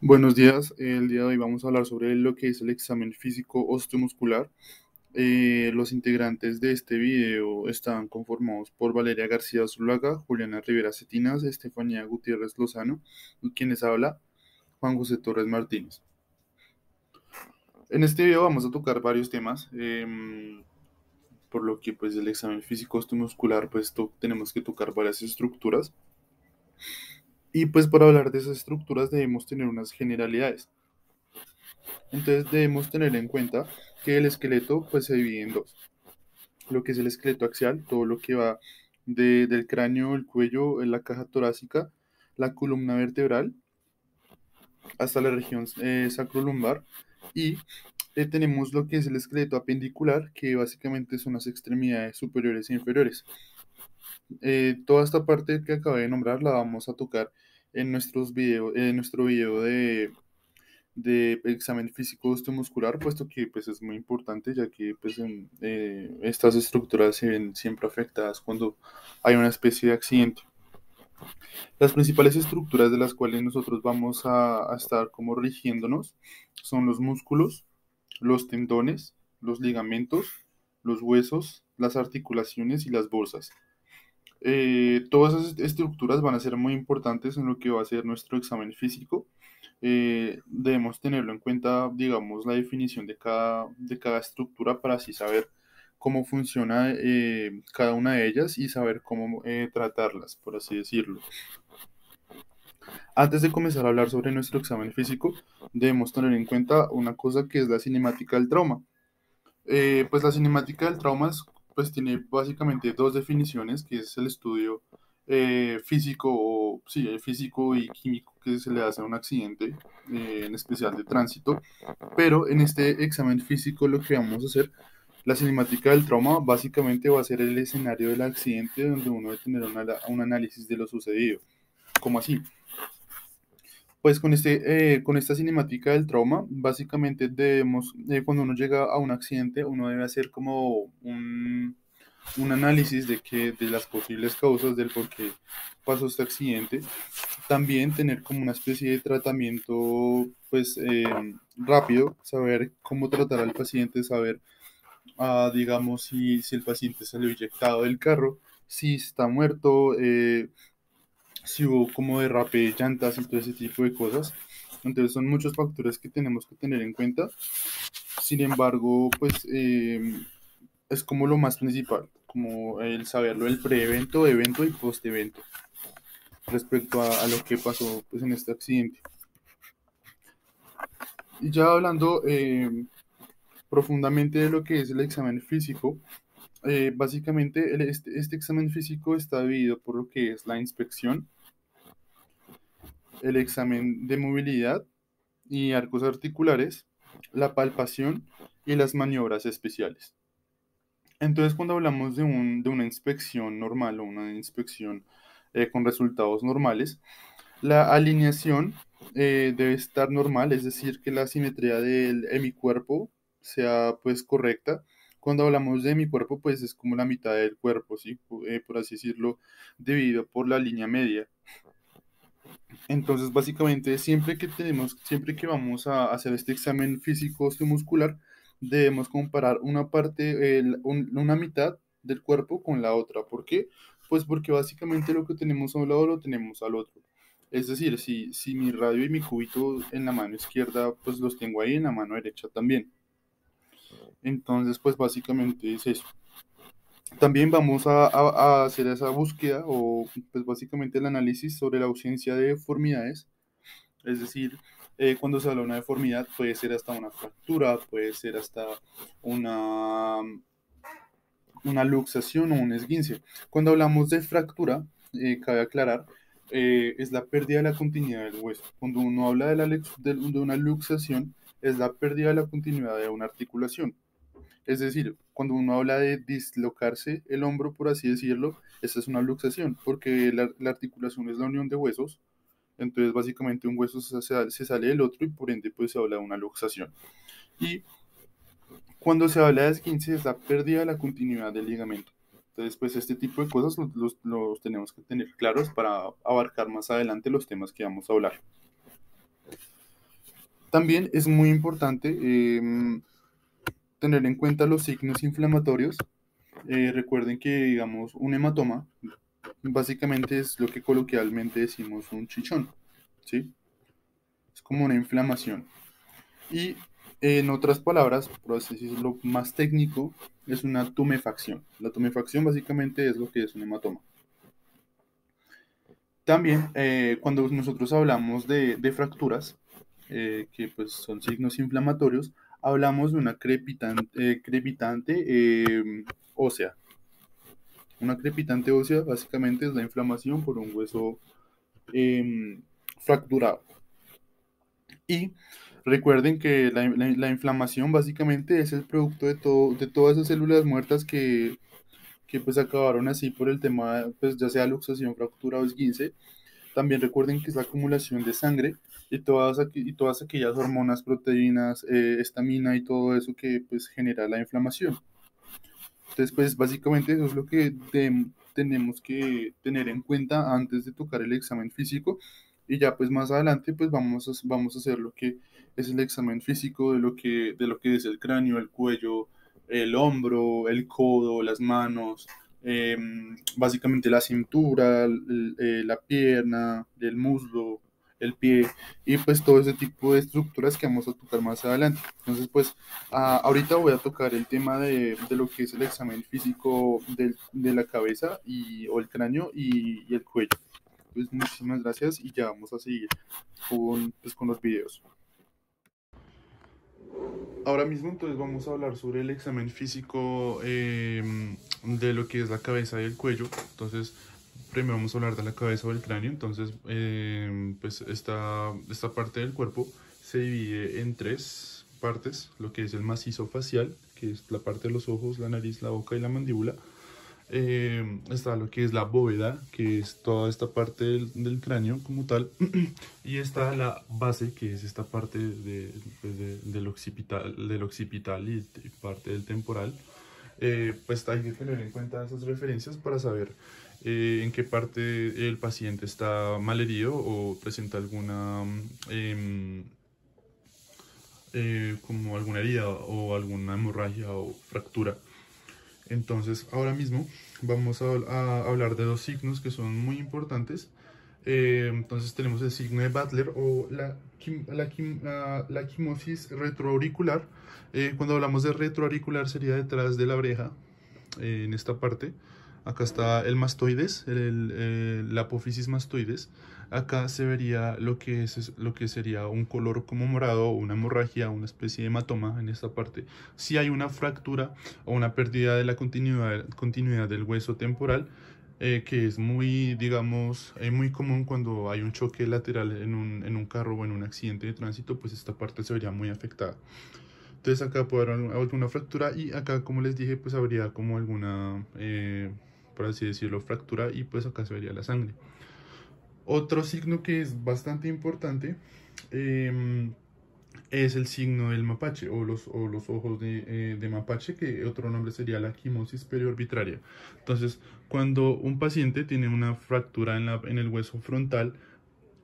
Buenos días, el día de hoy vamos a hablar sobre lo que es el examen físico osteomuscular. Los integrantes de este video están conformados por Valeria García Zuluaga, Juliana Rivera Cetinas, Estefanía Gutiérrez Lozano y quienes habla, Juan José Torres Martínez. En este video vamos a tocar varios temas, por lo que pues el examen físico osteomuscular pues tenemos que tocar varias estructuras y pues para hablar de esas estructuras debemos tener unas generalidades. Entonces debemos tener en cuenta que el esqueleto pues se divide en dos. Lo que es el esqueleto axial, todo lo que va del cráneo, el cuello, la caja torácica, la columna vertebral, hasta la región sacrolumbar. Y tenemos lo que es el esqueleto apendicular, que básicamente son las extremidades superiores e inferiores. Toda esta parte que acabé de nombrar la vamos a tocar en nuestro video de examen físico osteomuscular, puesto que pues, es muy importante, ya que pues, estas estructuras se ven siempre afectadas cuando hay una especie de accidente. Las principales estructuras de las cuales nosotros vamos a estar como rigiéndonos son los músculos, los tendones, los ligamentos, los huesos, las articulaciones y las bolsas. Todas esas estructuras van a ser muy importantes en lo que va a ser nuestro examen físico. Debemos tenerlo en cuenta, digamos, la definición de cada estructura para así saber cómo funciona cada una de ellas y saber cómo tratarlas, por así decirlo. Antes de comenzar a hablar sobre nuestro examen físico, debemos tener en cuenta una cosa que es la cinemática del trauma. Pues la cinemática del trauma pues tiene básicamente dos definiciones, que es el estudio físico o sí, el físico y químico que se le hace a un accidente, en especial de tránsito. Pero en este examen físico lo que vamos a hacer, la cinemática del trauma básicamente va a ser el escenario del accidente donde uno debe tener un análisis de lo sucedido. ¿Cómo así? Pues con esta cinemática del trauma, básicamente debemos, cuando uno llega a un accidente, uno debe hacer como un análisis de las posibles causas del por qué pasó este accidente. También tener como una especie de tratamiento, pues, rápido, saber cómo tratar al paciente, saber, digamos, si el paciente salió eyectado del carro, si está muerto, si hubo como derrape de llantas y todo ese tipo de cosas. Entonces son muchos factores que tenemos que tener en cuenta. Sin embargo, pues es como lo más principal, como el saberlo del pre-evento, evento y post-evento respecto a lo que pasó pues, en este accidente. Y ya hablando profundamente de lo que es el examen físico, básicamente este examen físico está dividido por lo que es la inspección, el examen de movilidad y arcos articulares, la palpación y las maniobras especiales. Entonces, cuando hablamos de una inspección normal o una inspección con resultados normales, la alineación debe estar normal, es decir, que la simetría del hemicuerpo sea pues correcta. Cuando hablamos de hemicuerpo, pues es como la mitad del cuerpo, ¿sí? Por así decirlo, dividido por la línea media. Entonces, básicamente, siempre que vamos a hacer este examen físico osteomuscular, debemos comparar una parte, una mitad del cuerpo con la otra. ¿Por qué? Pues porque básicamente lo que tenemos a un lado lo tenemos al otro. Es decir, si mi radio y mi cúbito en la mano izquierda, pues los tengo ahí en la mano derecha también. Entonces, pues básicamente es eso. También vamos a hacer esa búsqueda o pues básicamente el análisis sobre la ausencia de deformidades. Es decir, cuando se habla de una deformidad puede ser hasta una fractura, puede ser hasta una, una luxación o un esguince. Cuando hablamos de fractura, cabe aclarar, es la pérdida de la continuidad del hueso. Cuando uno habla de una luxación, es la pérdida de la continuidad de una articulación. Es decir, cuando uno habla de dislocarse el hombro, por así decirlo, esa es una luxación, porque la articulación es la unión de huesos. Entonces, básicamente un hueso se sale del otro y por ende pues se habla de una luxación. Y cuando se habla de esguince es la pérdida de la continuidad del ligamento. Entonces, pues este tipo de cosas los tenemos que tener claros para abarcar más adelante los temas que vamos a hablar. También es muy importante tener en cuenta los signos inflamatorios. Recuerden que, digamos, un hematoma básicamente es lo que coloquialmente decimos un chichón, ¿sí? Es como una inflamación. Y en otras palabras, por así decirlo más técnico, es una tumefacción. La tumefacción básicamente es lo que es un hematoma. También, cuando nosotros hablamos de fracturas, que pues son signos inflamatorios, hablamos de una crepitante ósea. Una crepitante ósea básicamente es la inflamación por un hueso fracturado. Y recuerden que la inflamación básicamente es el producto de todas esas células muertas que pues acabaron así por el tema, pues ya sea luxación, fractura o esguince. También recuerden que es la acumulación de sangre y todas aquellas hormonas, proteínas, estamina y todo eso que pues genera la inflamación. Entonces, pues básicamente eso es lo que tenemos que tener en cuenta antes de tocar el examen físico y ya pues más adelante pues vamos a hacer lo que es el examen físico de lo que es el cráneo, el cuello, el hombro, el codo, las manos, básicamente la cintura, la pierna, el muslo, el pie y pues todo ese tipo de estructuras que vamos a tocar más adelante. Entonces pues ahorita voy a tocar el tema de lo que es el examen físico de la cabeza o el cráneo y el cuello. Pues muchísimas gracias y ya vamos a seguir pues, con los videos. Ahora mismo entonces vamos a hablar sobre el examen físico de lo que es la cabeza y el cuello. Entonces primero vamos a hablar de la cabeza o el cráneo. Entonces pues esta parte del cuerpo se divide en tres partes, lo que es el macizo facial, que es la parte de los ojos, la nariz, la boca y la mandíbula. Está lo que es la bóveda, que es toda esta parte del cráneo como tal, y está la base, que es esta parte pues del occipital y parte del temporal. Pues hay que tener en cuenta esas referencias para saber en qué parte el paciente está malherido o presenta alguna como alguna herida o alguna hemorragia o fractura. Entonces, ahora mismo vamos a hablar de dos signos que son muy importantes. Entonces tenemos el signo de Butler o la quimosis retroauricular. Cuando hablamos de retroauricular sería detrás de la oreja, en esta parte. Acá está el mastoides, la apófisis mastoides. Acá se vería lo que sería un color como morado, una hemorragia, una especie de hematoma en esta parte. Si hay una fractura o una pérdida de la continuidad del hueso temporal, que es muy, digamos, muy común cuando hay un choque lateral en un carro o en un accidente de tránsito, pues esta parte se vería muy afectada. Entonces acá puede haber alguna fractura y acá, como les dije, pues habría como alguna, por así decirlo, fractura y pues acá se vería la sangre. Otro signo que es bastante importante es el signo del mapache o los ojos de mapache, que otro nombre sería la quimosis periorbitaria. Entonces, cuando un paciente tiene una fractura en el hueso frontal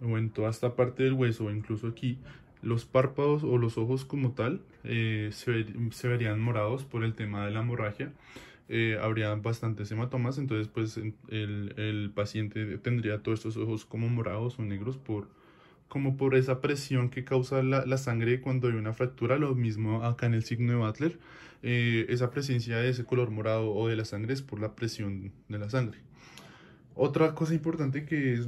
o en toda esta parte del hueso, o incluso aquí, los párpados o los ojos como tal se verían morados por el tema de la hemorragia. Habría bastantes hematomas, entonces pues el paciente tendría todos estos ojos como morados o negros como por esa presión que causa la sangre cuando hay una fractura. Lo mismo acá en el signo de Butler, esa presencia de ese color morado o de la sangre es por la presión de la sangre. Otra cosa importante que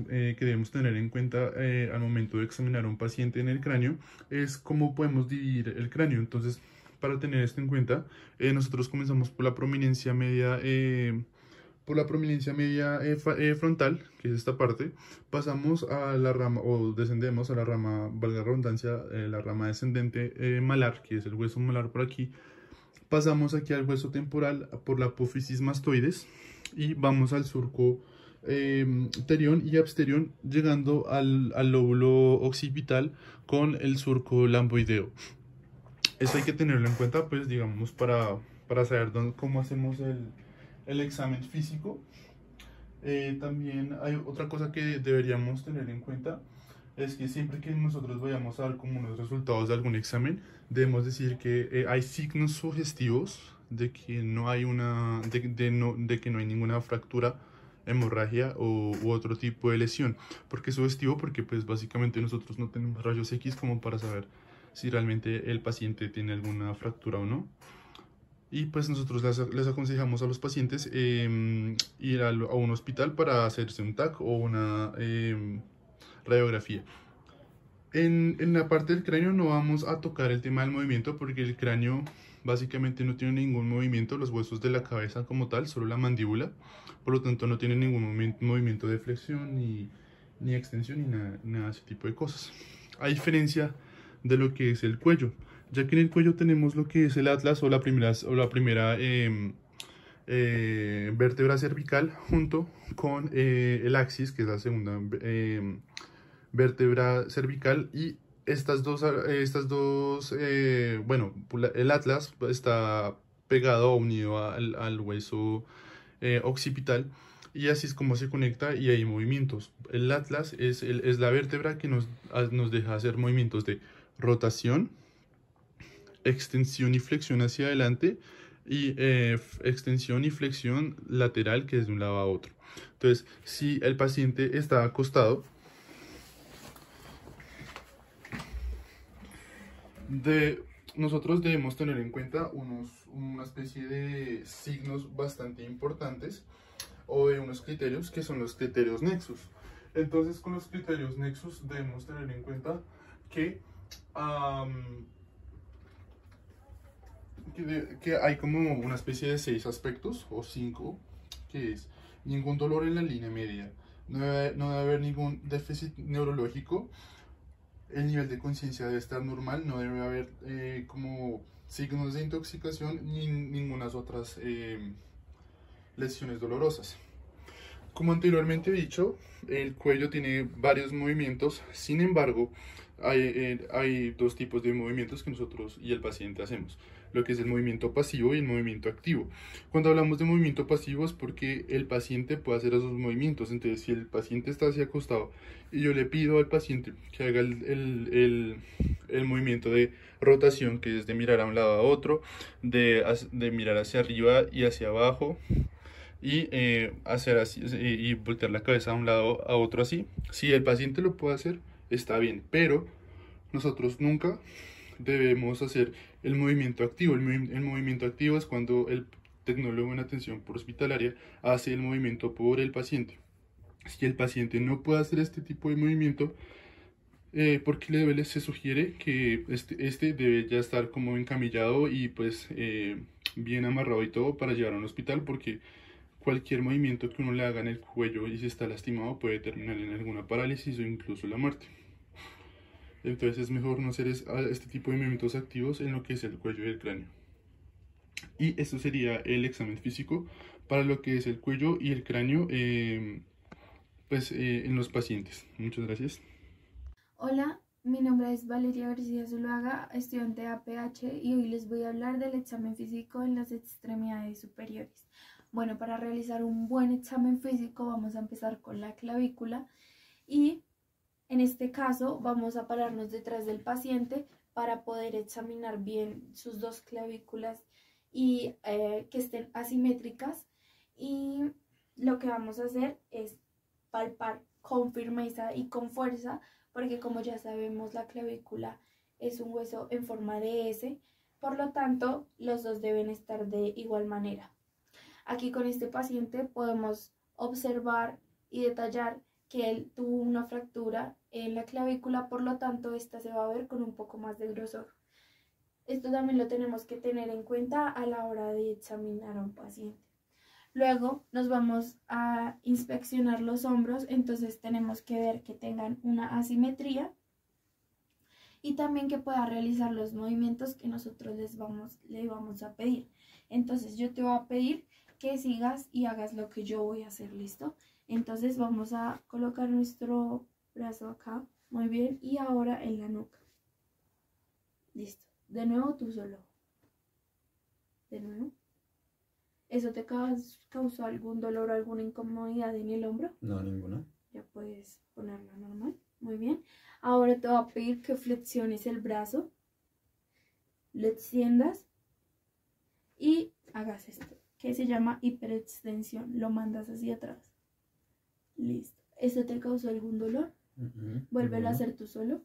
debemos tener en cuenta al momento de examinar a un paciente en el cráneo es cómo podemos dividir el cráneo. Entonces, para tener esto en cuenta, nosotros comenzamos por la prominencia media frontal, que es esta parte, pasamos a la rama o descendemos a la rama, valga la redundancia, la rama descendente malar, que es el hueso malar por aquí. Pasamos aquí al hueso temporal por la apófisis mastoides y vamos al surco terión y absterión, llegando al lóbulo occipital con el surco lamboideo. Esto hay que tenerlo en cuenta, pues, digamos, para saber cómo hacemos el examen físico. También hay otra cosa que deberíamos tener en cuenta, es que siempre que nosotros vayamos a dar como unos resultados de algún examen, debemos decir que hay signos sugestivos de que no hay de que no hay ninguna fractura, hemorragia u otro tipo de lesión. ¿Por qué sugestivo? Porque pues básicamente nosotros no tenemos rayos X como para saber si realmente el paciente tiene alguna fractura o no. Y pues nosotros les aconsejamos a los pacientes ir a un hospital para hacerse un TAC o una radiografía. En la parte del cráneo no vamos a tocar el tema del movimiento porque el cráneo básicamente no tiene ningún movimiento, los huesos de la cabeza como tal, solo la mandíbula, por lo tanto no tiene ningún movimiento de flexión ni extensión ni nada de ese tipo de cosas. A diferencia de lo que es el cuello, ya que en el cuello tenemos lo que es el atlas o la primera vértebra cervical junto con el axis, que es la segunda vértebra cervical, y bueno, el atlas está pegado o unido al hueso occipital, y así es como se conecta y hay movimientos. El atlas es la vértebra que nos deja hacer movimientos de rotación, extensión y flexión hacia adelante y extensión y flexión lateral, que es de un lado a otro. Entonces, si el paciente está acostado, nosotros debemos tener en cuenta una especie de signos bastante importantes o de unos criterios que son los criterios nexus. Entonces, con los criterios nexus debemos tener en cuenta que, que hay como una especie de 6 aspectos o 5, que es ningún dolor en la línea media, no debe haber ningún déficit neurológico, el nivel de conciencia debe estar normal, no debe haber como signos de intoxicación ni ninguna otras lesiones dolorosas. Como anteriormente he dicho, el cuello tiene varios movimientos, sin embargo, hay dos tipos de movimientos que nosotros y el paciente hacemos, lo que es el movimiento pasivo y el movimiento activo. Cuando hablamos de movimiento pasivo es porque el paciente puede hacer esos movimientos, entonces si el paciente está así acostado y yo le pido al paciente que haga el movimiento de rotación, que es de mirar a un lado a otro, de mirar hacia arriba y hacia abajo, y hacer así y voltear la cabeza de un lado a otro así. Si el paciente lo puede hacer, está bien, pero nosotros nunca debemos hacer el movimiento activo. El movimiento activo es cuando el tecnólogo en atención por hospitalaria hace el movimiento por el paciente. Si el paciente no puede hacer este tipo de movimiento, porque se sugiere que este debe ya estar como encamillado y pues bien amarrado y todo para llevar a un hospital, porque cualquier movimiento que uno le haga en el cuello y si está lastimado puede terminar en alguna parálisis o incluso la muerte. Entonces es mejor no hacer este tipo de movimientos activos en lo que es el cuello y el cráneo. Y esto sería el examen físico para lo que es el cuello y el cráneo en los pacientes. Muchas gracias. Hola, mi nombre es Valeria García Zuluaga, estudiante de APH, y hoy les voy a hablar del examen físico en las extremidades superiores. Bueno, para realizar un buen examen físico vamos a empezar con la clavícula y en este caso vamos a pararnos detrás del paciente para poder examinar bien sus dos clavículas y que estén asimétricas, y lo que vamos a hacer es palpar con firmeza y con fuerza, porque como ya sabemos la clavícula es un hueso en forma de S, por lo tanto los dos deben estar de igual manera. Aquí con este paciente podemos observar y detallar que él tuvo una fractura en la clavícula, por lo tanto esta se va a ver con un poco más de grosor. Esto también lo tenemos que tener en cuenta a la hora de examinar a un paciente. Luego nos vamos a inspeccionar los hombros, entonces tenemos que ver que tengan una asimetría y también que pueda realizar los movimientos que nosotros le vamos a pedir. Entonces yo te voy a pedir que sigas y hagas lo que yo voy a hacer, ¿listo? Entonces vamos a colocar nuestro brazo acá, muy bien, y ahora en la nuca. Listo. De nuevo tú solo. De nuevo. ¿Eso te causó algún dolor o alguna incomodidad en el hombro? No, ninguna. Ya puedes ponerla normal. Muy bien. Ahora te voy a pedir que flexiones el brazo, lo extiendas y hagas esto, que se llama hiperextensión. Lo mandas hacia atrás. Listo. ¿Esto te causó algún dolor? Vuélvelo a hacer tú solo.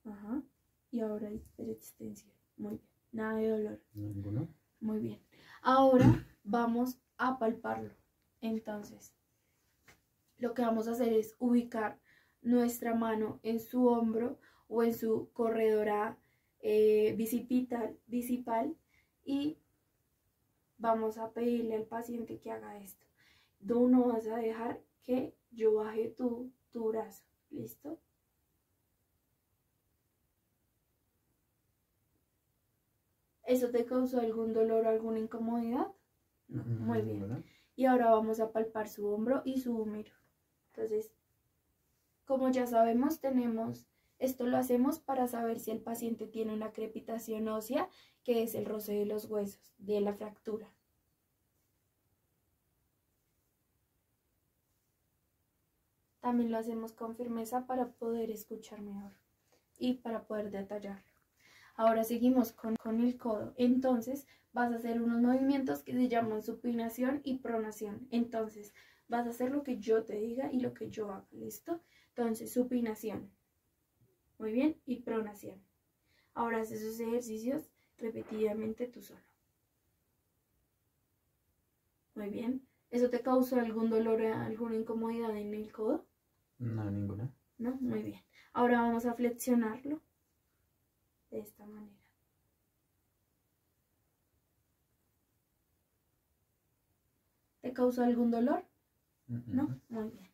Ajá. Y ahora hiperextensión. Muy bien. Nada de dolor. Ninguno. Muy bien. Ahora vamos a palparlo. Entonces, lo que vamos a hacer es ubicar nuestra mano en su hombro o en su corredora bicipal y vamos a pedirle al paciente que haga esto. Tú no vas a dejar que yo baje tu brazo. ¿Listo? ¿Eso te causó algún dolor o alguna incomodidad? No. Muy bien. Y ahora vamos a palpar su hombro y su húmero. Entonces, como ya sabemos, esto lo hacemos para saber si el paciente tiene una crepitación ósea, que es el roce de los huesos, de la fractura. También lo hacemos con firmeza para poder escuchar mejor y para poder detallarlo. Ahora seguimos con el codo. Entonces vas a hacer unos movimientos que se llaman supinación y pronación. Entonces vas a hacer lo que yo te diga y lo que yo haga. ¿Listo? Entonces supinación. Muy bien. Y pronación. Ahora haces esos ejercicios repetidamente tú solo. Muy bien. ¿Eso te causó algún dolor, alguna incomodidad en el codo? No, ninguna. No, muy bien. Ahora vamos a flexionarlo de esta manera. ¿Te causó algún dolor? No, muy bien.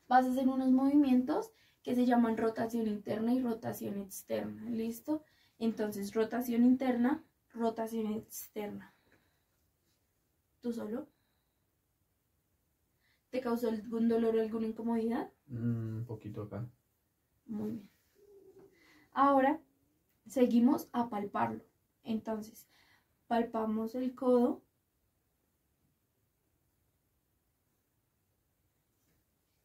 Vas a hacer unos movimientos que se llaman rotación interna y rotación externa. ¿Listo? Entonces, rotación interna, rotación externa. ¿Tú solo? ¿Te causó algún dolor o alguna incomodidad? Un poquito acá. Muy bien. Ahora seguimos a palparlo. Entonces, palpamos el codo.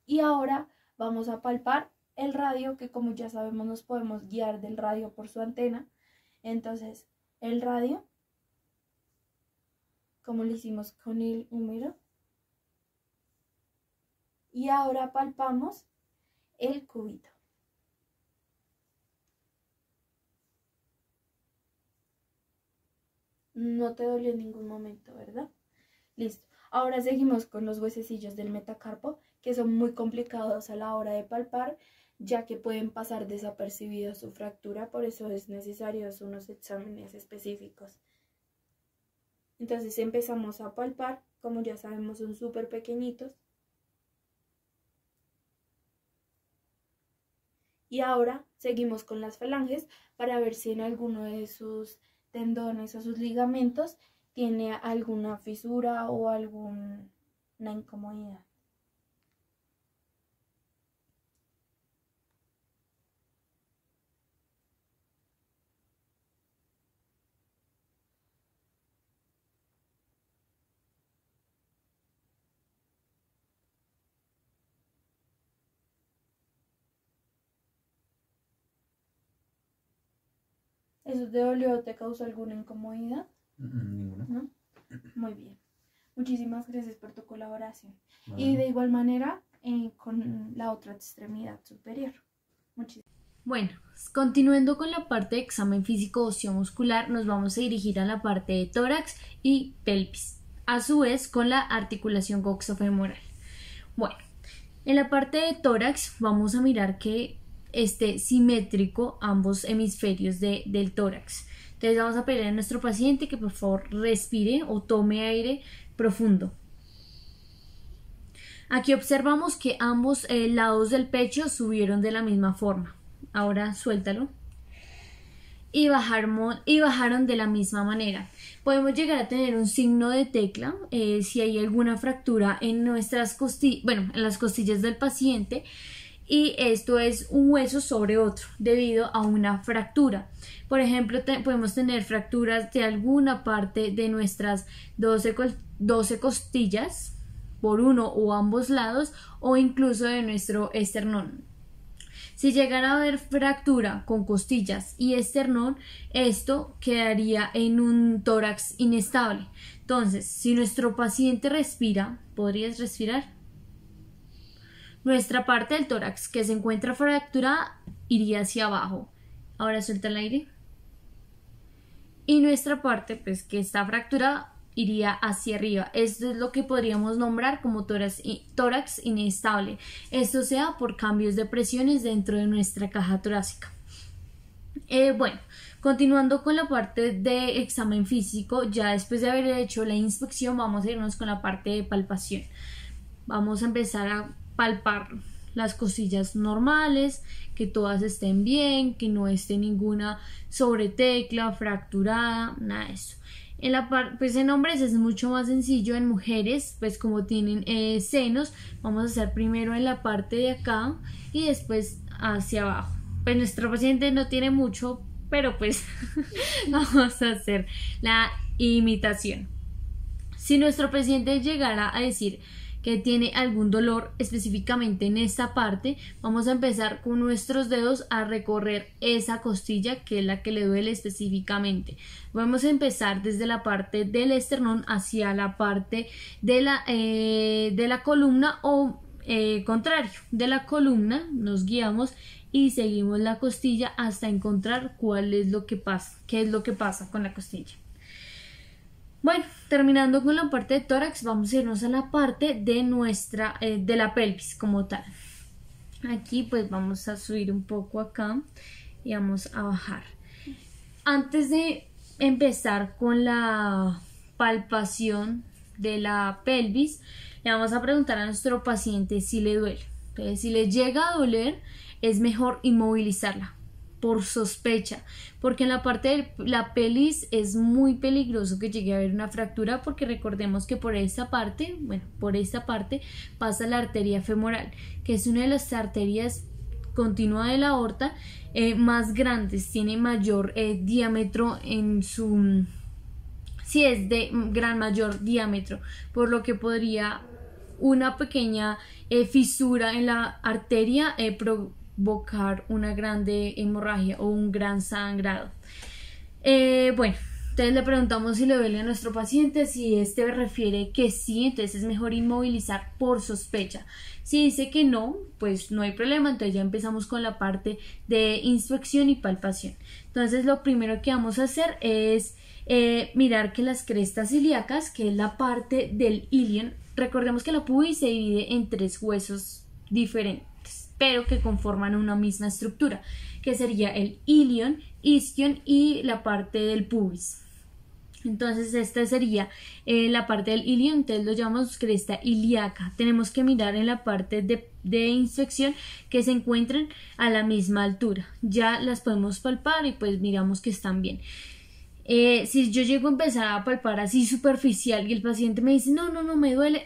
Y ahora vamos a palpar el radio, que como ya sabemos nos podemos guiar del radio por su antena. Entonces, el radio, como lo hicimos con el húmero. Y ahora palpamos el cúbito. No te dolió en ningún momento, ¿verdad? Listo. Ahora seguimos con los huesecillos del metacarpo, que son muy complicados a la hora de palpar, ya que pueden pasar desapercibidos su fractura, por eso es necesario unos exámenes específicos. Entonces empezamos a palpar, como ya sabemos son súper pequeñitos. Y ahora seguimos con las falanges para ver si en alguno de sus tendones o sus ligamentos tiene alguna fisura o alguna incomodidad. ¿Eso te dolió o te causó alguna incomodidad? Ninguna. ¿No? Muy bien. Muchísimas gracias por tu colaboración. Vale. Y de igual manera con la otra extremidad superior. Bueno, continuando con la parte de examen físico osteomuscular, nos vamos a dirigir a la parte de tórax y pelvis, a su vez con la articulación coxofemoral. Bueno, en la parte de tórax vamos a mirar que esté simétrico ambos hemisferios del tórax. Entonces vamos a pedirle a nuestro paciente que por favor respire o tome aire profundo. Aquí observamos que ambos lados del pecho subieron de la misma forma. Ahora suéltalo. Y bajaron de la misma manera. Podemos llegar a tener un signo de tecla si hay alguna fractura en nuestras costillas, bueno, en las costillas del paciente. Y esto es un hueso sobre otro debido a una fractura. Por ejemplo, podemos tener fracturas de alguna parte de nuestras 12 costillas por uno o ambos lados o incluso de nuestro esternón. Si llegara a haber fractura con costillas y esternón, esto quedaría en un tórax inestable. Entonces, si nuestro paciente respira, ¿podrías respirar? Nuestra parte del tórax que se encuentra fracturada iría hacia abajo. Ahora suelta el aire. Y nuestra parte, pues, que está fracturada iría hacia arriba. Esto es lo que podríamos nombrar como tórax inestable. Esto se da por cambios de presiones dentro de nuestra caja torácica. Bueno, continuando con la parte de examen físico, ya después de haber hecho la inspección, vamos a irnos con la parte de palpación. Vamos a empezar a palpar las costillas normales, que todas estén bien, que no esté ninguna sobretecla, fracturada, nada de eso. Pues en hombres es mucho más sencillo. En mujeres, pues como tienen senos, vamos a hacer primero en la parte de acá y después hacia abajo. Pues nuestro paciente no tiene mucho, pero pues vamos a hacer la imitación. Si nuestro paciente llegara a decir que tiene algún dolor específicamente en esta parte, vamos a empezar con nuestros dedos a recorrer esa costilla que es la que le duele específicamente. Vamos a empezar desde la parte del esternón hacia la parte de la columna o contrario, de la columna nos guiamos y seguimos la costilla hasta encontrar qué es lo que pasa con la costilla. Bueno, terminando con la parte de tórax, vamos a irnos a la parte de la pelvis como tal. Aquí pues vamos a subir un poco acá y vamos a bajar. Antes de empezar con la palpación de la pelvis, le vamos a preguntar a nuestro paciente si le duele. Entonces, si le llega a doler, es mejor inmovilizarla por sospecha, porque en la parte de la pelvis es muy peligroso que llegue a haber una fractura, porque recordemos que por esta parte pasa la arteria femoral, que es una de las arterias continua de la aorta más grandes, tiene mayor diámetro es de mayor diámetro, por lo que podría una pequeña fisura en la arteria provocar una grande hemorragia o un gran sangrado. Bueno, entonces le preguntamos si le duele a nuestro paciente. Si este refiere que sí, entonces es mejor inmovilizar por sospecha. Si dice que no, pues no hay problema. Entonces ya empezamos con la parte de inspección y palpación. Entonces lo primero que vamos a hacer es mirar que las crestas ilíacas, que es la parte del ilion, recordemos que la pubis se divide en 3 huesos diferentes, pero que conforman una misma estructura, que sería el ilion, isquion y la parte del pubis. Entonces esta sería la parte del ilion, entonces lo llamamos cresta ilíaca. Tenemos que mirar en la parte de inspección que se encuentren a la misma altura. Ya las podemos palpar y pues miramos que están bien. Si yo llego a empezar a palpar así superficial y el paciente me dice no me duele,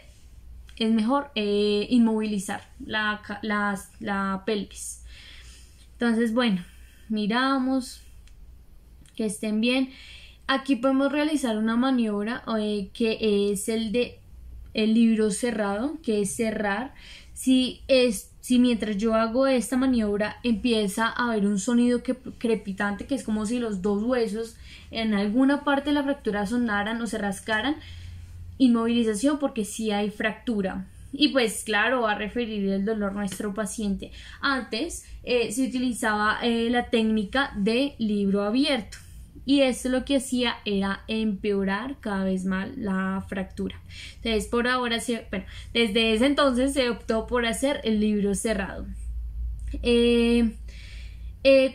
es mejor inmovilizar la pelvis. Entonces, bueno, miramos que estén bien. Aquí podemos realizar una maniobra que es el libro cerrado, que es cerrar. Si mientras yo hago esta maniobra empieza a haber un sonido crepitante, que es como si los 2 huesos en alguna parte de la fractura sonaran o se rascaran, inmovilización, porque sí hay fractura. Y pues claro, va a referir el dolor a nuestro paciente. Antes se utilizaba la técnica de libro abierto, y esto lo que hacía era empeorar cada vez más la fractura. Entonces por ahora, desde ese entonces se optó por hacer el libro cerrado.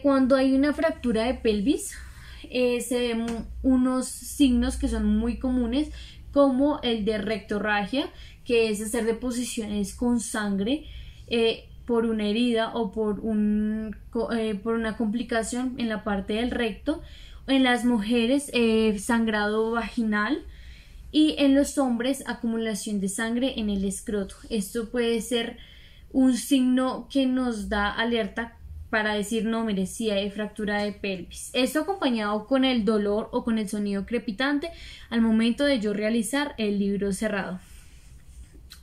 Cuando hay una fractura de pelvis, se ven unos signos que son muy comunes, como el de rectorragia, que es hacer deposiciones con sangre por una herida o por una complicación en la parte del recto. En las mujeres, sangrado vaginal, y en los hombres, acumulación de sangre en el escroto. Esto puede ser un signo que nos da alerta para decir, no, mire, sí hay fractura de pelvis. Esto acompañado con el dolor o con el sonido crepitante al momento de yo realizar el libro cerrado.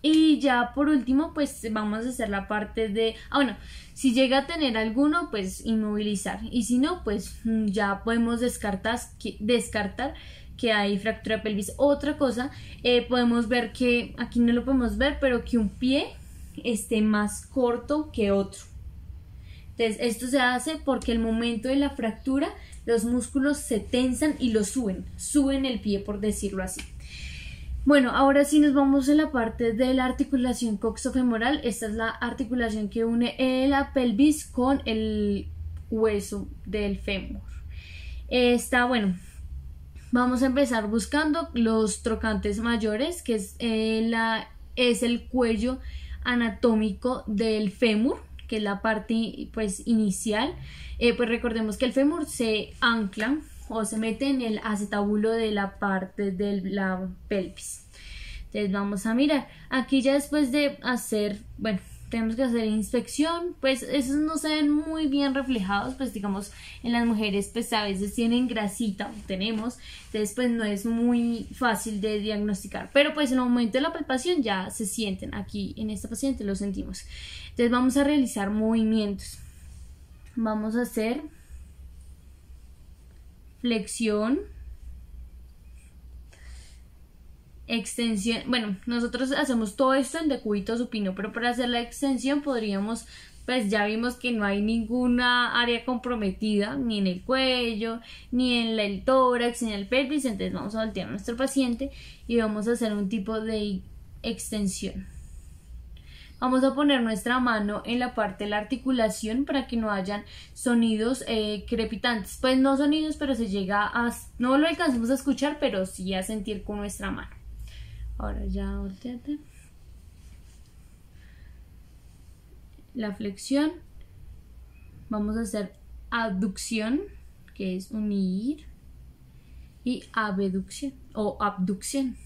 Y ya por último, pues vamos a hacer la parte de, bueno, si llega a tener alguno, pues inmovilizar. Y si no, pues ya podemos descartar que hay fractura de pelvis. Otra cosa, podemos ver que, aquí no lo podemos ver, pero que un pie esté más corto que otro. Entonces, esto se hace porque al momento de la fractura, los músculos se tensan y lo suben el pie, por decirlo así. Bueno, ahora sí nos vamos a la parte de la articulación coxofemoral. Esta es la articulación que une la pelvis con el hueso del fémur. Bueno, vamos a empezar buscando los trocantes mayores, que es el cuello anatómico del fémur, que es la parte pues inicial. Pues recordemos que el fémur se ancla o se mete en el acetábulo de la parte de la pelvis. Entonces vamos a mirar. Aquí ya después de hacer, bueno, tenemos que hacer inspección, pues esos no se ven muy bien reflejados, pues digamos en las mujeres pues a veces tienen grasita, tenemos, entonces pues no es muy fácil de diagnosticar, pero pues en el momento de la palpación ya se sienten, aquí en esta paciente lo sentimos. Entonces vamos a realizar movimientos, vamos a hacer flexión, extensión. Bueno, nosotros hacemos todo esto en decúbito supino, pero para hacer la extensión podríamos, pues ya vimos que no hay ninguna área comprometida, ni en el cuello, ni en el tórax, ni en el pelvis, entonces vamos a voltear a nuestro paciente y vamos a hacer un tipo de extensión. Vamos a poner nuestra mano en la parte de la articulación para que no hayan sonidos crepitantes. Pues no sonidos, pero se llega a... no lo alcanzamos a escuchar, pero sí a sentir con nuestra mano. Ahora ya volteate. La flexión. Vamos a hacer abducción, que es unir. Y abducción o abducción,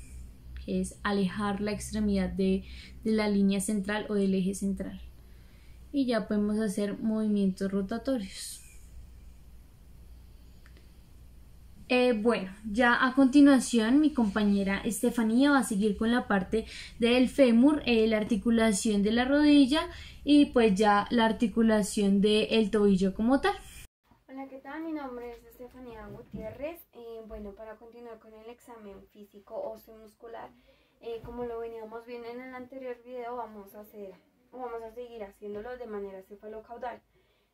que es alejar la extremidad de la línea central o del eje central. Y ya podemos hacer movimientos rotatorios. Bueno, ya a continuación mi compañera Estefanía va a seguir con la parte del fémur, la articulación de la rodilla y pues ya la articulación del tobillo como tal. Hola, ¿qué tal? Mi nombre es Estefanía Gutiérrez. Bueno, para continuar con el examen físico osteomuscular, como lo veníamos viendo en el anterior video, vamos a seguir haciéndolo de manera cefalocaudal.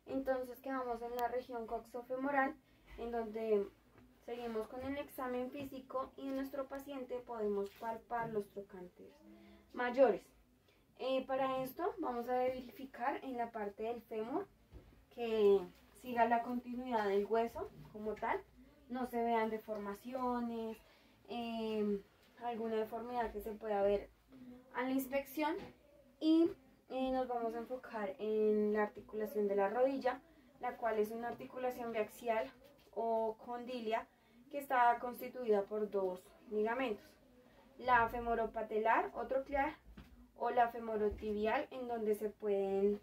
Entonces quedamos en la región coxofemoral, en donde seguimos con el examen físico y en nuestro paciente podemos palpar los trocantes mayores. Para esto vamos a verificar en la parte del fémur que siga la continuidad del hueso como tal, no se vean deformaciones, alguna deformidad que se pueda ver a la inspección, y nos vamos a enfocar en la articulación de la rodilla, la cual es una articulación biaxial o condilia que está constituida por dos ligamentos, la femoropatelar o troclear o la femorotibial, en donde se pueden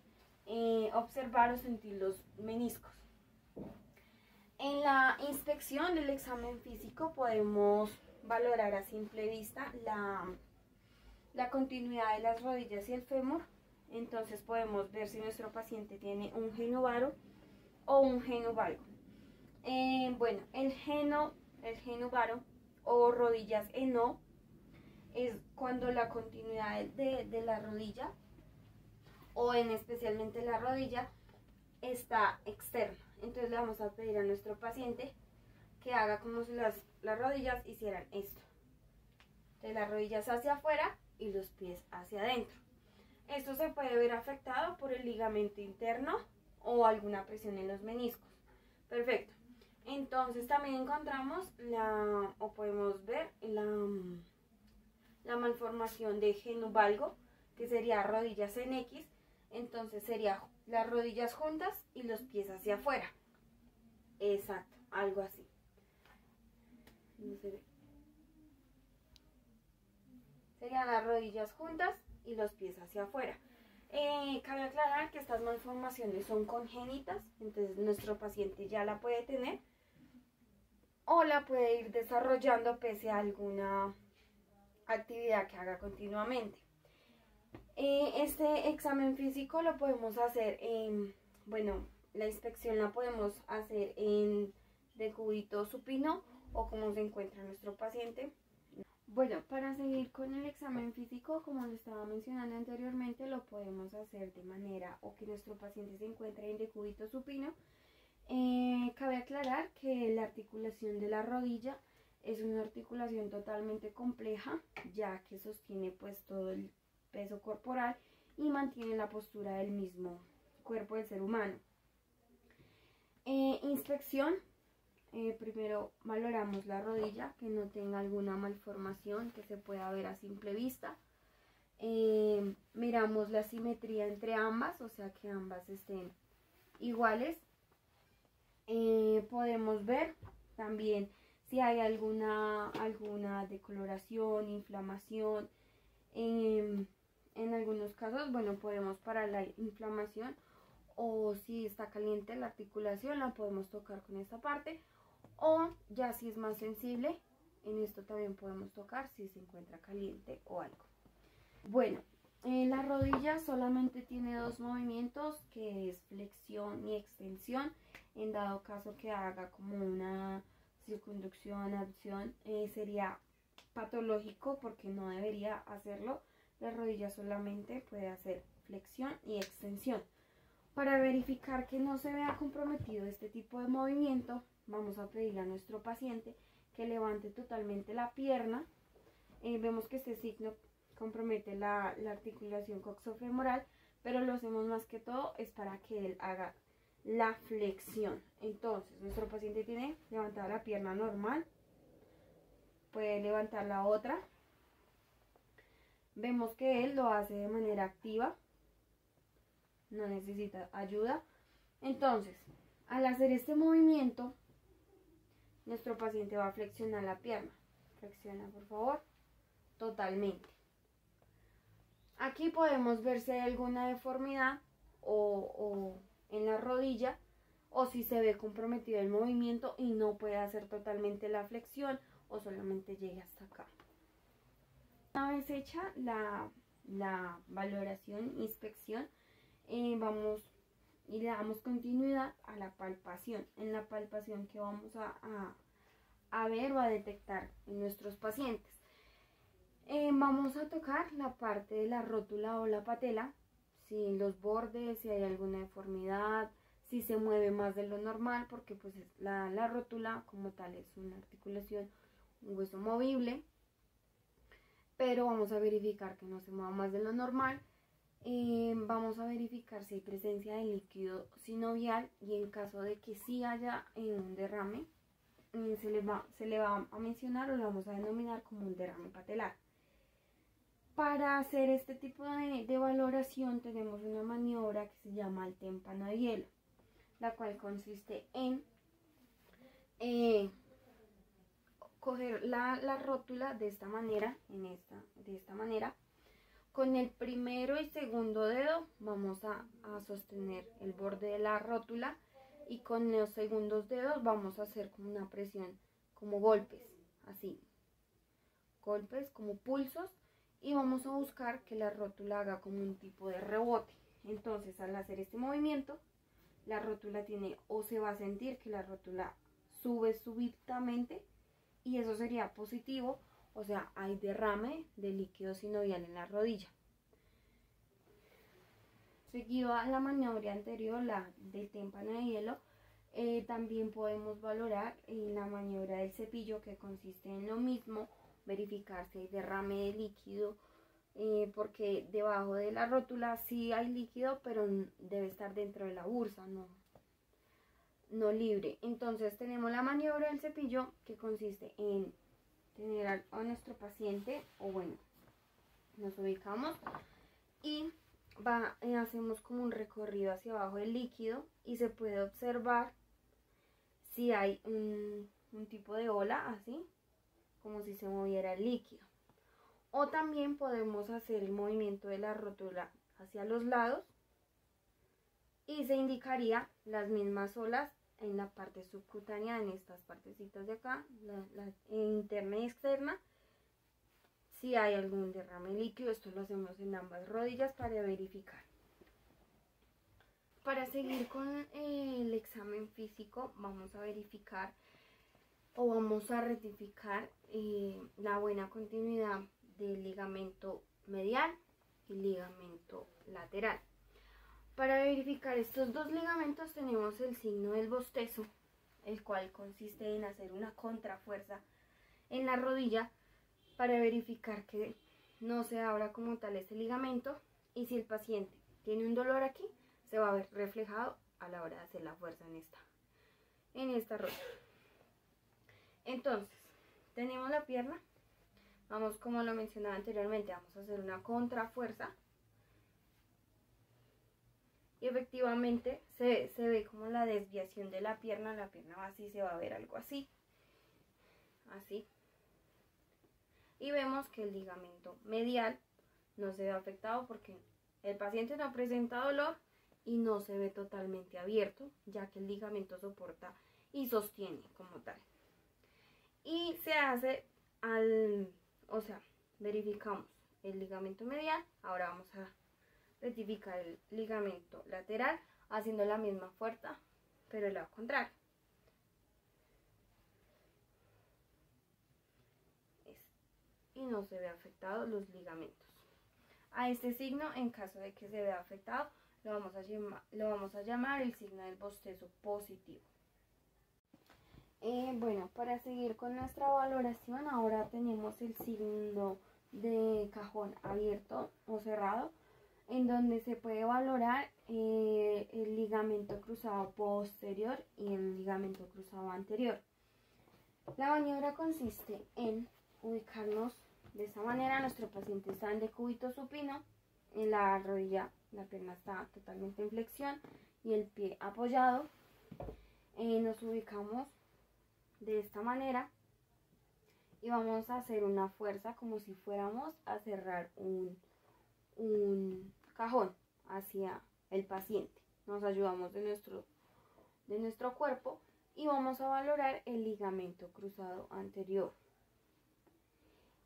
observar o sentir los meniscos. En la inspección del examen físico podemos valorar a simple vista la continuidad de las rodillas y el fémur. Entonces podemos ver si nuestro paciente tiene un geno varo o un geno valgo. Bueno, el geno varo o rodillas en O es cuando la continuidad de la rodilla, o en especialmente la rodilla, está externa. Entonces le vamos a pedir a nuestro paciente que haga como si las rodillas hicieran esto. De las rodillas hacia afuera y los pies hacia adentro. Esto se puede ver afectado por el ligamento interno o alguna presión en los meniscos. Perfecto. Entonces también encontramos o podemos ver la malformación de geno valgo, que sería rodillas en X. Entonces sería las rodillas juntas y los pies hacia afuera. Exacto, algo así. No se ve. Serían las rodillas juntas y los pies hacia afuera. Cabe aclarar que estas malformaciones son congénitas, entonces nuestro paciente ya la puede tener o la puede ir desarrollando pese a alguna actividad que haga continuamente. Este examen físico lo podemos hacer bueno, la inspección la podemos hacer en decúbito supino o como se encuentra nuestro paciente. Bueno, para seguir con el examen físico, como lo estaba mencionando anteriormente, lo podemos hacer de manera o que nuestro paciente se encuentre en decúbito supino. Cabe aclarar que la articulación de la rodilla es una articulación totalmente compleja, ya que sostiene pues todo el peso corporal y mantiene la postura del mismo cuerpo del ser humano. Inspección. Primero valoramos la rodilla, que no tenga alguna malformación que se pueda ver a simple vista. Miramos la simetría entre ambas, o sea que ambas estén iguales. Podemos ver también si hay alguna decoloración, inflamación. En algunos casos, bueno, podemos parar la inflamación, o si está caliente la articulación, la podemos tocar con esta parte. O ya si es más sensible, en esto también podemos tocar si se encuentra caliente o algo. Bueno, la rodilla solamente tiene dos movimientos, que es flexión y extensión. En dado caso que haga como una circunducción, abducción, sería patológico porque no debería hacerlo. La rodilla solamente puede hacer flexión y extensión. Para verificar que no se vea comprometido este tipo de movimiento, vamos a pedirle a nuestro paciente que levante totalmente la pierna. Vemos que este signo compromete la articulación coxofemoral, pero lo hacemos más que todo es para que él haga la flexión. Entonces, nuestro paciente tiene levantada la pierna normal, puede levantar la otra. Vemos que él lo hace de manera activa, no necesita ayuda. Entonces, al hacer este movimiento, nuestro paciente va a flexionar la pierna. Flexiona, por favor, totalmente. Aquí podemos ver si hay alguna deformidad o en la rodilla, o si se ve comprometido el movimiento y no puede hacer totalmente la flexión o solamente llegue hasta acá. Una vez hecha la valoración, inspección, vamos y le damos continuidad a la palpación. En la palpación que vamos a ver o a detectar en nuestros pacientes. Vamos a tocar la parte de la rótula o la patela, si los bordes, si hay alguna deformidad, si se mueve más de lo normal, porque pues la rótula como tal es una articulación, un hueso movible, pero vamos a verificar que no se mueva más de lo normal. Vamos a verificar si hay presencia de líquido sinovial, y en caso de que sí haya un derrame, se le va a mencionar o lo vamos a denominar como un derrame patelar. Para hacer este tipo de valoración tenemos una maniobra que se llama el témpano de hielo, la cual consiste en coger la rótula de esta manera, de esta manera. Con el primero y segundo dedo vamos a sostener el borde de la rótula, y con los segundos dedos vamos a hacer como una presión, como golpes, así, golpes como pulsos, y vamos a buscar que la rótula haga como un tipo de rebote. Entonces, al hacer este movimiento, la rótula tiene, o se va a sentir que la rótula sube súbitamente, y eso sería positivo, o sea, hay derrame de líquido sinovial en la rodilla. Seguido a la maniobra anterior, la del témpano de hielo, también podemos valorar la maniobra del cepillo, que consiste en lo mismo, verificar si hay derrame de líquido, porque debajo de la rótula sí hay líquido, pero debe estar dentro de la bursa, no libre. Entonces tenemos la maniobra del cepillo, que consiste en tener a nuestro paciente, o bueno, nos ubicamos y hacemos como un recorrido hacia abajo del líquido, y se puede observar si hay un tipo de ola, así como si se moviera el líquido. O también podemos hacer el movimiento de la rótula hacia los lados, y se indicaría las mismas olas en la parte subcutánea, en estas partecitas de acá, la interna y externa. si hay algún derrame líquido. Esto lo hacemos en ambas rodillas para verificar. Para seguir con el examen físico, vamos a verificar o vamos a rectificar la buena continuidad del ligamento medial y ligamento lateral. Para verificar estos dos ligamentos tenemos el signo del bostezo, el cual consiste en hacer una contrafuerza en la rodilla para verificar que no se abra como tal este ligamento, y si el paciente tiene un dolor aquí, se va a ver reflejado a la hora de hacer la fuerza en esta rodilla. Entonces, tenemos la pierna, vamos, como lo mencionaba anteriormente, vamos a hacer una contrafuerza y efectivamente se ve como la desviación de la pierna va así, se va a ver algo así, así. Y vemos que el ligamento medial no se ve afectado porque el paciente no presenta dolor y no se ve totalmente abierto, ya que el ligamento soporta y sostiene como tal. Y se hace verificamos el ligamento medial. Ahora vamos a rectificar el ligamento lateral haciendo la misma fuerza, pero el lado contrario. Y no se ve afectado los ligamentos. A este signo, en caso de que se vea afectado, lo vamos a llamar el signo del bostezo positivo. Bueno, para seguir con nuestra valoración, ahora tenemos el signo de cajón abierto o cerrado, en donde se puede valorar el ligamento cruzado posterior y el ligamento cruzado anterior. La maniobra consiste en ubicarnos de esta manera. Nuestro paciente está en decúbito supino, en la rodilla, la pierna está totalmente en flexión y el pie apoyado. Nos ubicamos de esta manera y vamos a hacer una fuerza como si fuéramos a cerrar un cajón hacia el paciente. Nos ayudamos de nuestro cuerpo y vamos a valorar el ligamento cruzado anterior.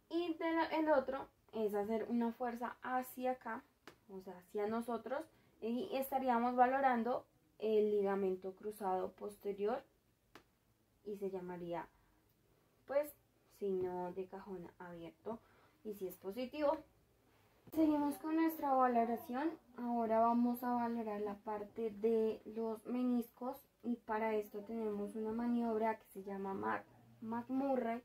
Y el otro es hacer una fuerza hacia acá, o sea, hacia nosotros, y estaríamos valorando el ligamento cruzado posterior y se llamaría pues signo de cajón abierto, y si es positivo. Seguimos con nuestra valoración. Ahora vamos a valorar la parte de los meniscos, y para esto tenemos una maniobra que se llama McMurray,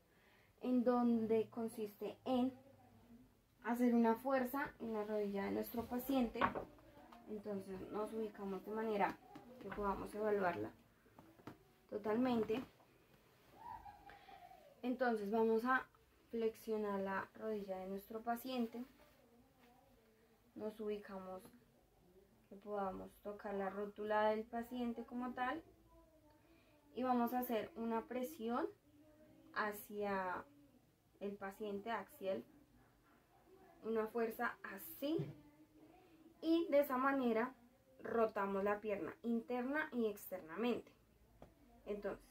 en donde consiste en hacer una fuerza en la rodilla de nuestro paciente. Entonces nos ubicamos de manera que podamos evaluarla totalmente. Entonces vamos a flexionar la rodilla de nuestro paciente, nos ubicamos que podamos tocar la rótula del paciente como tal, y vamos a hacer una presión hacia el paciente axial, una fuerza así, y de esa manera rotamos la pierna interna y externamente. Entonces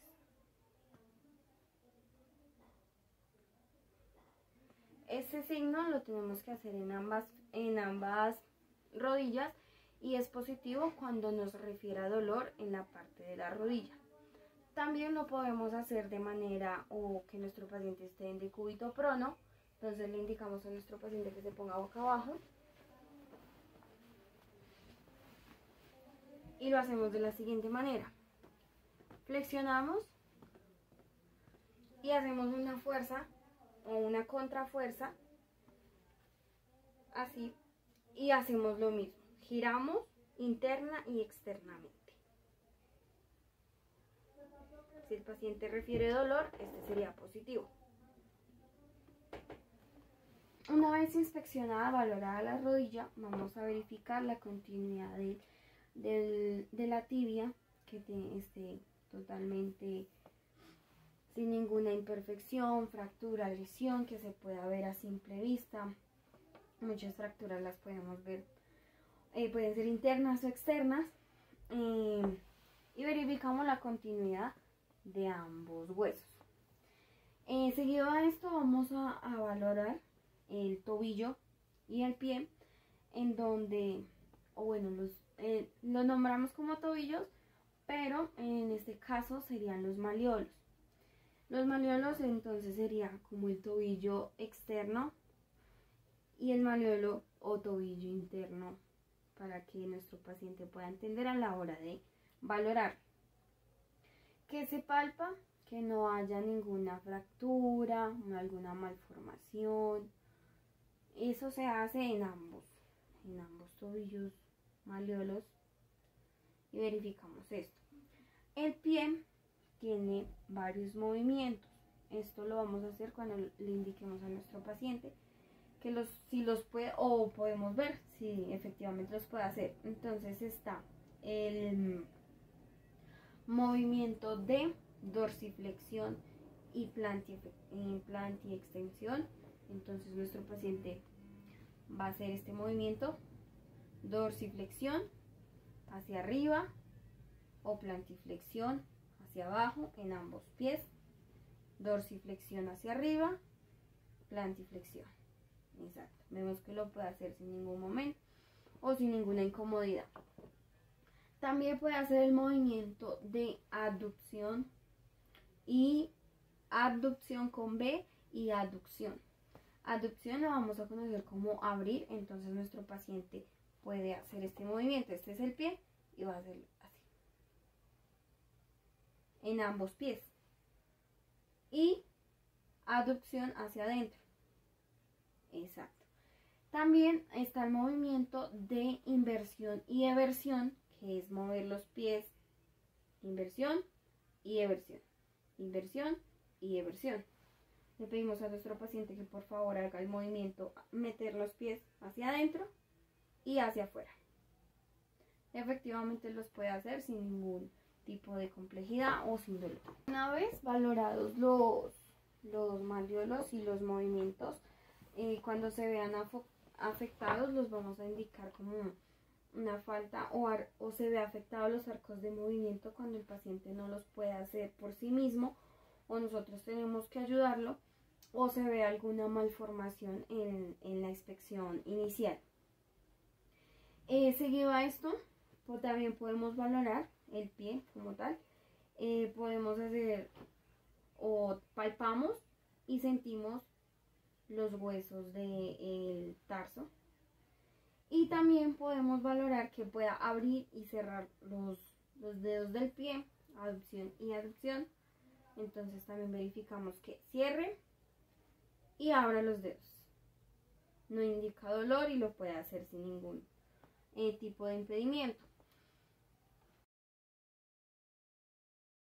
este signo lo tenemos que hacer en ambas rodillas, y es positivo cuando nos refiere a dolor en la parte de la rodilla. También lo podemos hacer de manera o que nuestro paciente esté en decúbito prono. Entonces le indicamos a nuestro paciente que se ponga boca abajo y lo hacemos de la siguiente manera: flexionamos y hacemos una fuerza o una contrafuerza así, y hacemos lo mismo, giramos interna y externamente. Si el paciente refiere dolor, este sería positivo. Una vez inspeccionada, valorada la rodilla, vamos a verificar la continuidad de la tibia, que esté totalmente sin ninguna imperfección, fractura, lesión que se pueda ver a simple vista. Muchas fracturas las podemos ver, pueden ser internas o externas, y verificamos la continuidad de ambos huesos. Seguido a esto vamos a valorar el tobillo y el pie, en donde, o bueno, los nombramos como tobillos, pero en este caso serían los malleolos. Los malleolos entonces serían como el tobillo externo y el malleolo o tobillo interno, para que nuestro paciente pueda entender a la hora de valorar. ¿Qué se palpa? Que no haya ninguna fractura, alguna malformación. Eso se hace en ambos tobillos, malleolos, y verificamos esto. El pie tiene varios movimientos. Esto lo vamos a hacer cuando le indiquemos a nuestro paciente que si los puede, o podemos ver si efectivamente los puede hacer. Entonces está el movimiento de dorsiflexión y plantiextensión. Entonces nuestro paciente va a hacer este movimiento: dorsiflexión hacia arriba o plantiflexión hacia abajo en ambos pies, dorsiflexión hacia arriba, plantiflexión. Exacto, vemos que lo puede hacer sin ningún momento o sin ninguna incomodidad. También puede hacer el movimiento de abducción y abducción con B y aducción. Aducción lo vamos a conocer como abrir, entonces nuestro paciente puede hacer este movimiento. Este es el pie y va a hacer así en ambos pies. Y aducción hacia adentro. Exacto. También está el movimiento de inversión y eversión, que es mover los pies, inversión y eversión, inversión y eversión. Le pedimos a nuestro paciente que por favor haga el movimiento, meter los pies hacia adentro y hacia afuera. Efectivamente los puede hacer sin ningún tipo de complejidad o sin dolor. Una vez valorados los malleolos y los movimientos, cuando se vean afectados, los vamos a indicar como una falta o se ve afectados los arcos de movimiento cuando el paciente no los puede hacer por sí mismo o nosotros tenemos que ayudarlo, o se ve alguna malformación en la inspección inicial. Seguido a esto, pues también podemos valorar el pie como tal. Podemos hacer o palpamos y sentimos los huesos del tarso, y también podemos valorar que pueda abrir y cerrar los dedos del pie, abducción y aducción. Entonces también verificamos que cierre y abra los dedos. No indica dolor y lo puede hacer sin ningún tipo de impedimento.